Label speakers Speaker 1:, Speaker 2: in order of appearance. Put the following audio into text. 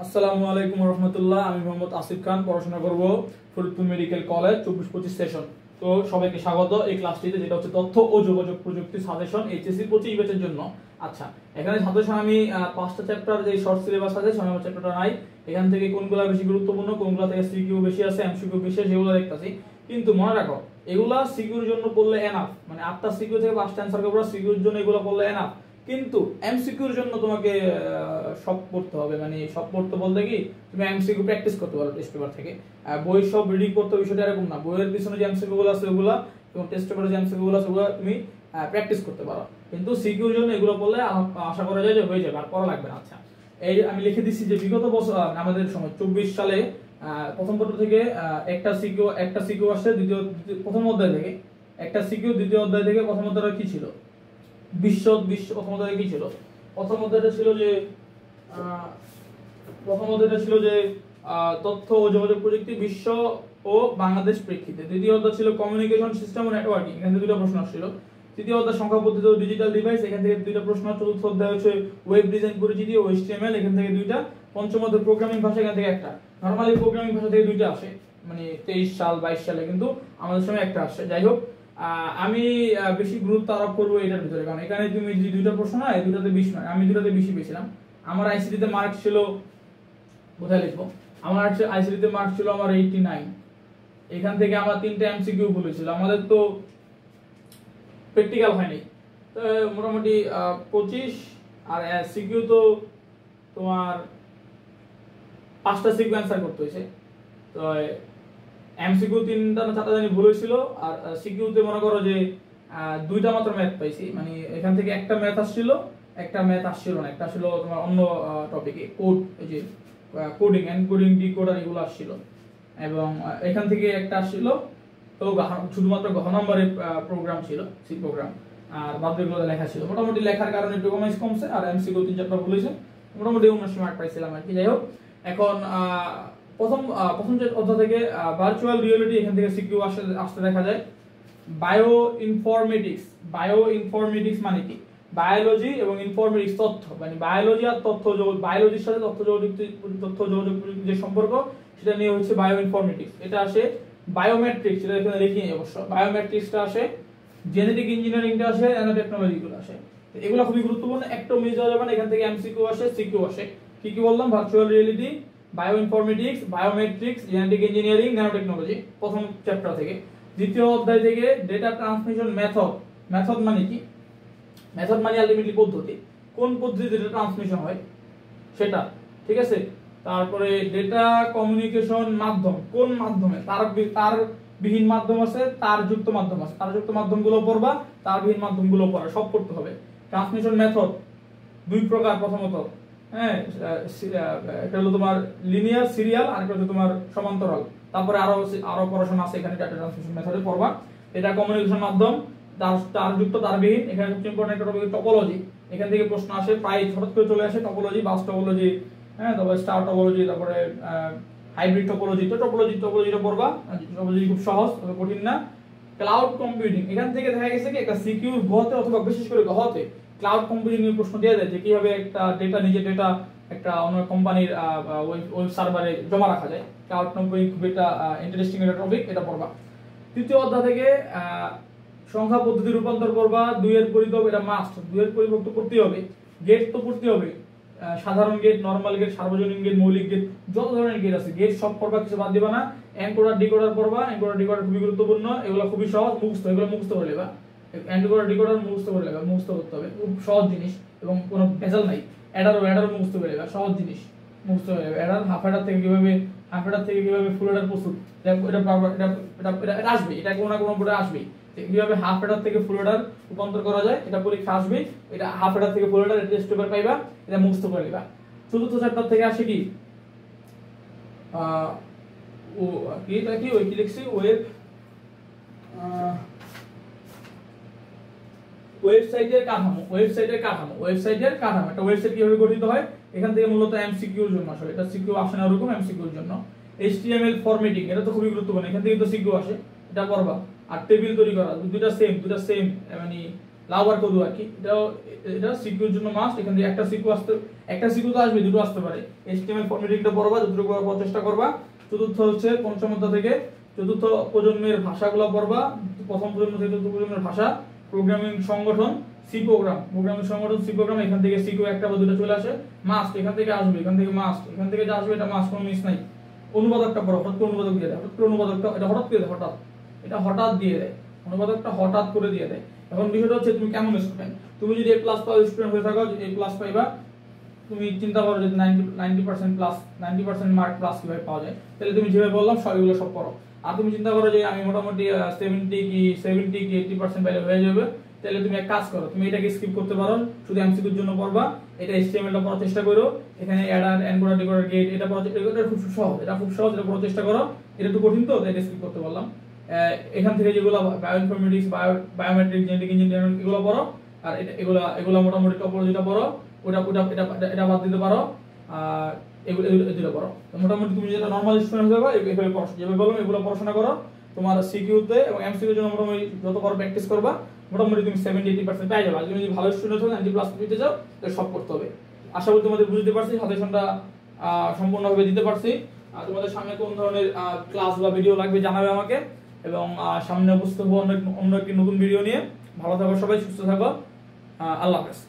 Speaker 1: আসসালামু আলাইকুম রহমতুল্লাহ। আমি মোহাম্মদ আসিফ খান, পড়াশোনা করব ফরিদপুর মেডিকেল কলেজ 24-25 সেশন। তো সবাইকে স্বাগত এই ক্লাসটিতে, যেটা হচ্ছে তথ্য ও যোগাযোগ প্রযুক্তি সাজেশন এইচএসসি 25 ব্যাচের জন্য। আচ্ছা, এখানে সাজেশন আমি 5টা চ্যাপ্টার যে শর্ট সিলেবাস আছে, 6 নম্বর চ্যাপ্টারটা নাই। এখান থেকে কোনগুলো বেশি গুরুত্বপূর্ণ, কোনগুলো থেকে সিকিউ বেশি আছে, এমসিকিউ বেশি আছে, সেগুলো দেখতাছি। কিন্তু মনে রাখো, এগুলা সিকিউর জন্য পড়লে এনাফ, মানে 8টা সিকিউ থেকে 5টা অ্যানসার করব, সিকিউর জন্য এগুলো পড়লে এনাফ। কিন্তু এমসিকিউর জন্য তোমাকে সব পড়তে হবে, মানে সব পড়তে বলতে কি, তুমি এমসিকিউ প্র্যাকটিস করতে পারো টেস্ট পেপার থেকে। বই সব রিডিং করতে বিষয়টা এরকম না, বইয়ের পিছনে যে এমসিকিউ গুলো আছে ওগুলা এবং টেস্ট পেপারে যে এমসিকিউ গুলো আছে ওগুলো তুমি প্র্যাকটিস করতে পারো। কিন্তু সিকিউর জন্য এগুলো পড়লে আশা করা যায় যে হয়ে যাবে, আর পড়া লাগবে না। আচ্ছা, এই আমি লিখে দিচ্ছি যে বিগত বছর আমাদের সময় 24 সালে প্রথম পত্র থেকে একটা সিকিউ আসছে, প্রথম অধ্যায় থেকে একটা সিকিউ, দ্বিতীয় অধ্যায় থেকে প্রথম অধ্যায়টা কি ছিল, বিশ্ব প্রথম অধ্যায়ে কি ছিল? প্রথম অধ্যায়টা ছিল যে তথ্য ও যোগাযোগ প্রযুক্তি বিশ্ব ও বাংলাদেশ প্রেক্ষিতে। দ্বিতীয় অধ্যায় ছিল কমিউনিকেশন সিস্টেম ও নেটওয়ার্কিং, এখান থেকে দুটো প্রশ্ন আসছিল। তৃতীয় অধ্যায় সংখ্যা পদ্ধতি ও ডিজিটাল ডিভাইস, এখান থেকে দুটো প্রশ্ন। চতুর্থ অধ্যায় হচ্ছে ওয়েব ডিজাইন পরিচিতি ও এইচটিএমএল, এখান থেকে দুইটা। পঞ্চম অধ্যায় প্রোগ্রামিং ভাষা, এখান থেকে একটা। নরমালি প্রোগ্রামিং ভাষা থেকে দুইটা আসে, মানে 23 সাল 22 সালে, কিন্তু আমাদের সময় একটা আসে। যাই হোক, আমি বেশি গুরুত্ব আরোপ করবো এটার ভিতরে, কারণ এখানে তুমি যে দুইটা প্রশ্ন না, এই দুটাতে 20 মার্ক, আমি দুটাতে বেশি পেয়েছিলাম। আমার আইসিটিতে মার্ক ছিল, কোথায় লিখবো, আমার আইসিটিতে মার্ক ছিল আমার 89। এখান থেকে আমার 3টা এমসিকিউ বলেছিল, আমাদের তো প্র্যাকটিক্যাল হয়নি। তো মোটামুটি 25, আর সিকিউ তো তোমার 5টা সিকিউ অ্যান্সার করতে হয়েছে। তো এমসিকিউ 3টা না 4টা জানি ভুল হয়েছিল, আর সিকিউতে মনে করো যে 2টা মাত্র ম্যাথ পাইছি, মানে এখান থেকে একটা ম্যাথ আসছিল, একটা ম্যাথ আসছিল না, একটা আসলে তোমার অন্য টপিকে কোড, এই যে কোডিং, এনকোডিং, ডিকোডার এগুলো আসছিল। এবং এখান থেকে একটা আসছিল, তো শুধুমাত্র ঘ নম্বরের প্রোগ্রাম ছিল, সি প্রোগ্রাম, আর বাকিগুলো লেখা ছিল। মোটামুটি লেখার কারণে একটু কমছে, আর এমসিকিউ 3-4টা ভুল হয়েছে, মোটামুটি 79 মার্ক পাইছিলাম আর কি। যাই হোক, এখন প্রথম অধ্যায় থেকে ভার্চুয়াল রিয়েলিটি, এখান থেকে সিকিউ আসতে দেখা যায়। বায়ো ইনফরমেটিক্স মানে কি? বায়োলজি এবং ইনফরমেটিক্স, তথ্য, মানে বায়োলজি আর বায়োলজির সাথে তথ্য যোগাযোগ যে সম্পর্ক, সেটা নিয়ে হচ্ছে বায়ো ইনফরমেটিক্স। এটা আসে বায়োমেট্রিক্স, সেটা এখানে লিখি অবশ্য। বায়োমেট্রিক্সটা আসে, জেনেটিক ইঞ্জিনিয়ারিংটা আসে, ন্যানো টেকনোলজিগুলো আসে। এগুলো খুবই গুরুত্বপূর্ণ, একটু মিস হয়ে যাবে না। এখান থেকে এমসিকিউ আসে, সিকিউ আসে। কি বললাম? Virtual reality, bio informatics, biometrics, genetic engineering, nano technology, প্রথম চ্যাপ্টার থেকে। দ্বিতীয় অধ্যায় থেকে ডেটা ট্রান্সমিশন মেথড মানে কি? মেথড মানে আলটিমেটলি পদ্ধতি, কোন পদ্ধতিতে ডেটা ট্রান্সমিশন হয় সেটা, ঠিক আছে। তারপরে ডেটা কমিউনিকেশন মাধ্যম, কোন মাধ্যমে, তার বিহীন মাধ্যম আছে, তার যুক্ত মাধ্যম আছে, তার যুক্ত মাধ্যমগুলো পড়বা, তার বিহীন মাধ্যমগুলো পড়া, সব করতে হবে। ট্রান্সমিশন মেথড 2 প্রকার, প্রথমত হ্যাঁ, এটা হলো তোমার লিনিয়ার সিরিয়াল, আর একটা হলো তোমার সমান্তরাল। তারপরে আরো পড়াশোনা আছে এখানে, ডাটা ট্রান্সমিশন মেথডে পড়বা। এটা কমিউনিকেশন মাধ্যম, তার যুক্ত, তার বিহীন। এখানে সবচেয়ে ইম্পর্টেন্ট একটা টপিক টপোলজি, এখান থেকে প্রশ্ন আসে, প্রায় হঠাৎ করে চলে আসে টপোলজি, বাস টপোলজি, হ্যাঁ, তারপরে স্টার টপোলজি, তারপরে হাইব্রিড টপোলজি। তো টপোলজিটা পড়বা, টপোলজি খুব সহজ, কঠিন না। ক্লাউড কম্পিউটিং, এখান থেকে দেখা গেছে কি একটা সিকিউর গতে, অথবা বিশেষ করে গতে ক্লাউড কম্পিউটিং এর প্রশ্ন দেওয়া যায়, যে কিভাবে একটা নিজের ডেটা একটা অন্য কোম্পানির ওয়েব সার্ভারে জমা রাখা যায়। ক্লাউড কম্পিউটিং খুব একটা ইন্টারেস্টিং একটা টপিক, এটা পড়বা। তৃতীয় অধ্যায় থেকে সংখ্যা পদ্ধতি রূপান্তর করবা, 2 এর পরিভক্ত, এটা মাস্ট, 2 এর পরিভক্ত করতে হবে। গেট তো পড়তে হবে, সাধারণ গেট, নরমাল গেট, সার্বজনীন গেট, মৌলিক গেট, যত ধরনের গেট আছে গেট সব পড়বা, কিছু বাদ দিবা না। এনকোডার ডিকোডার পড়বা, এনকোডার ডিকোডার খুবই গুরুত্বপূর্ণ, এগুলো খুবই সহজ, মুখস্থ, এগুলো মুখস্থ করে নেবা। এনকোডার ডিকোডার মুখস্থ করে নেবা, মুখস্থ করতে হবে, খুব সহজ জিনিস এবং কোনো ভেজাল নাই। অ্যাডারও মুখস্থ করে নেবা, সহজ জিনিস, মুখস্থ করে নেবা। হাফ অ্যাডার থেকে কিভাবে ফুল অ্যাডার প্রস্তুত, এটা আসবে, এটা কোনো না কোনো বোর্ডে আসবেই, কিভাবে হাফ অ্যাডার থেকে ফুল অ্যাডার রূপান্তর করা যায়, এটা পরীক্ষা আসবে। এটা হাফ অ্যাডার থেকে ফুল অ্যাডার টেস্ট পেপার পাইবা, এটা মুখস্থ করে নিবা। চতুর্থ চ্যাপ্টার থেকে আসে কি, লিখছি ওয়েবসাইটের কাঠামো, একটা ওয়েবসাইট কিভাবে গঠিত হয়, এখান থেকে মূলত এমসিকিউর জন্য আসে। এটা সিকিউ আসে না ওরকম, এমসিকিউর জন্য। এইচটিএমএল ফরম্যাটিং, এটা তো খুবই গুরুত্বপূর্ণ, এখান থেকে তো সিকিউ আসে, এটা পড়বা। আর টেবিল তৈরি করা, দুটো সেম, মানে লাভ আর কদু আর কি, এটা সিকিউর জন্য মাস্ট। এখান থেকে একটা সিকিউ তো আসবে, দুটো আসতে পারে। HTML ফরম্যাটিংটা পড়বা, যতটুকু পড়ার চেষ্টা করবা। চতুর্থ হচ্ছে পঞ্চম অধ্যায় থেকে চতুর্থ প্রজন্মের ভাষাগুলো পড়বা। প্রথম প্রজন্ম থেকে চতুর্থ প্রজন্মের ভাষা, প্রোগ্রামিং সংগঠন, প্রোগ্রামিং সংগঠন, সি প্রোগ্রাম, এখান থেকে সিকিউ একটা বা দুটো চলে আসে, মাস্ট এখান থেকে আসবে, এখান থেকে মাস্ট, এখান থেকে যা আসবে এটা মাস্ট, কোনো মিস নাই। অনুবাদকটা পড়ো, হঠাৎ করে অনুবাদক দিয়ে দেয়, হঠাৎ করে অনুবাদকটা এটা হঠাৎ করে দেয়, এটা হঠাৎ দিয়ে দেয়, অনুবাদকটা হঠাৎ করে দিয়ে দেয়। এখন বিষয়টা হচ্ছে তুমি কেমন স্টুডেন্ট। তুমি যদি A+ পাও স্টুডেন্ট হয়ে থাকো, A+ পাইবা, তুমি চিন্তা করো যে 90% প্লাস 90% মার্ক প্লাস কিভাবে পাওয়া যায়, তাহলে তুমি যেভাবে বললাম এগুলো সব পড়ো। আর তুমি চিন্তা করো যে আমি মোটামুটি 70 কি 80% পাইলে হয়ে যাবে, তাহলে তুমি এক কাজ করো, তুমি এটাকে স্কিপ করতে পারো, শুধু এমসিকিউর জন্য পড়বা। এটা HTML টা পড়ার চেষ্টা করো, এখানে অ্যাডার, এনকোডার, ডিকোডার, গেট, এটা খুব সহজ, এটা পড়ার চেষ্টা করো। এটা একটু কঠিন তো, এটা স্কিপ করতে পারলাম। এখান থেকে যেগুলো বায়োইনফরমেটিক্স, বায়োমেট্রিক, জেনেটিক ইঞ্জিনিয়ারিং এগুলো পড়ো। আর এগুলো মোটামুটি টপোলজিটা পড়ো, এটা বাদ দিতে পারো। আর এগুলো দিতে পারো। মোটামুটি তুমি যেটা নরমাল স্টুডেন্ট হয়ে যাবে, এভাবে পড়াশোনা, যেভাবে বললাম এগুলো পড়াশোনা করো। তোমার সিকিউতে এবং এমসিকিউর জন্য মোটামুটি যত বড় প্র্যাকটিস করবা, মোটামুটি তুমি 70-80% পেয়ে যাবে। আর তুমি যদি ভালো স্টুডেন্ট হও, 90+ পেতে চাও, তাহলে সব করতে হবে। আশা করি তোমাদের বুঝতে পারছি, সাজেশনটা সম্পূর্ণভাবে দিতে পারছি। তোমাদের সামনে কোন ধরনের ক্লাস বা ভিডিও লাগবে জানাবে আমাকে, এবং সামনে উপস্থিত হবো অন্য একটি নতুন ভিডিও নিয়ে। ভালো থাকো সবাই, সুস্থ থাকো, আল্লাহ হাফেজ।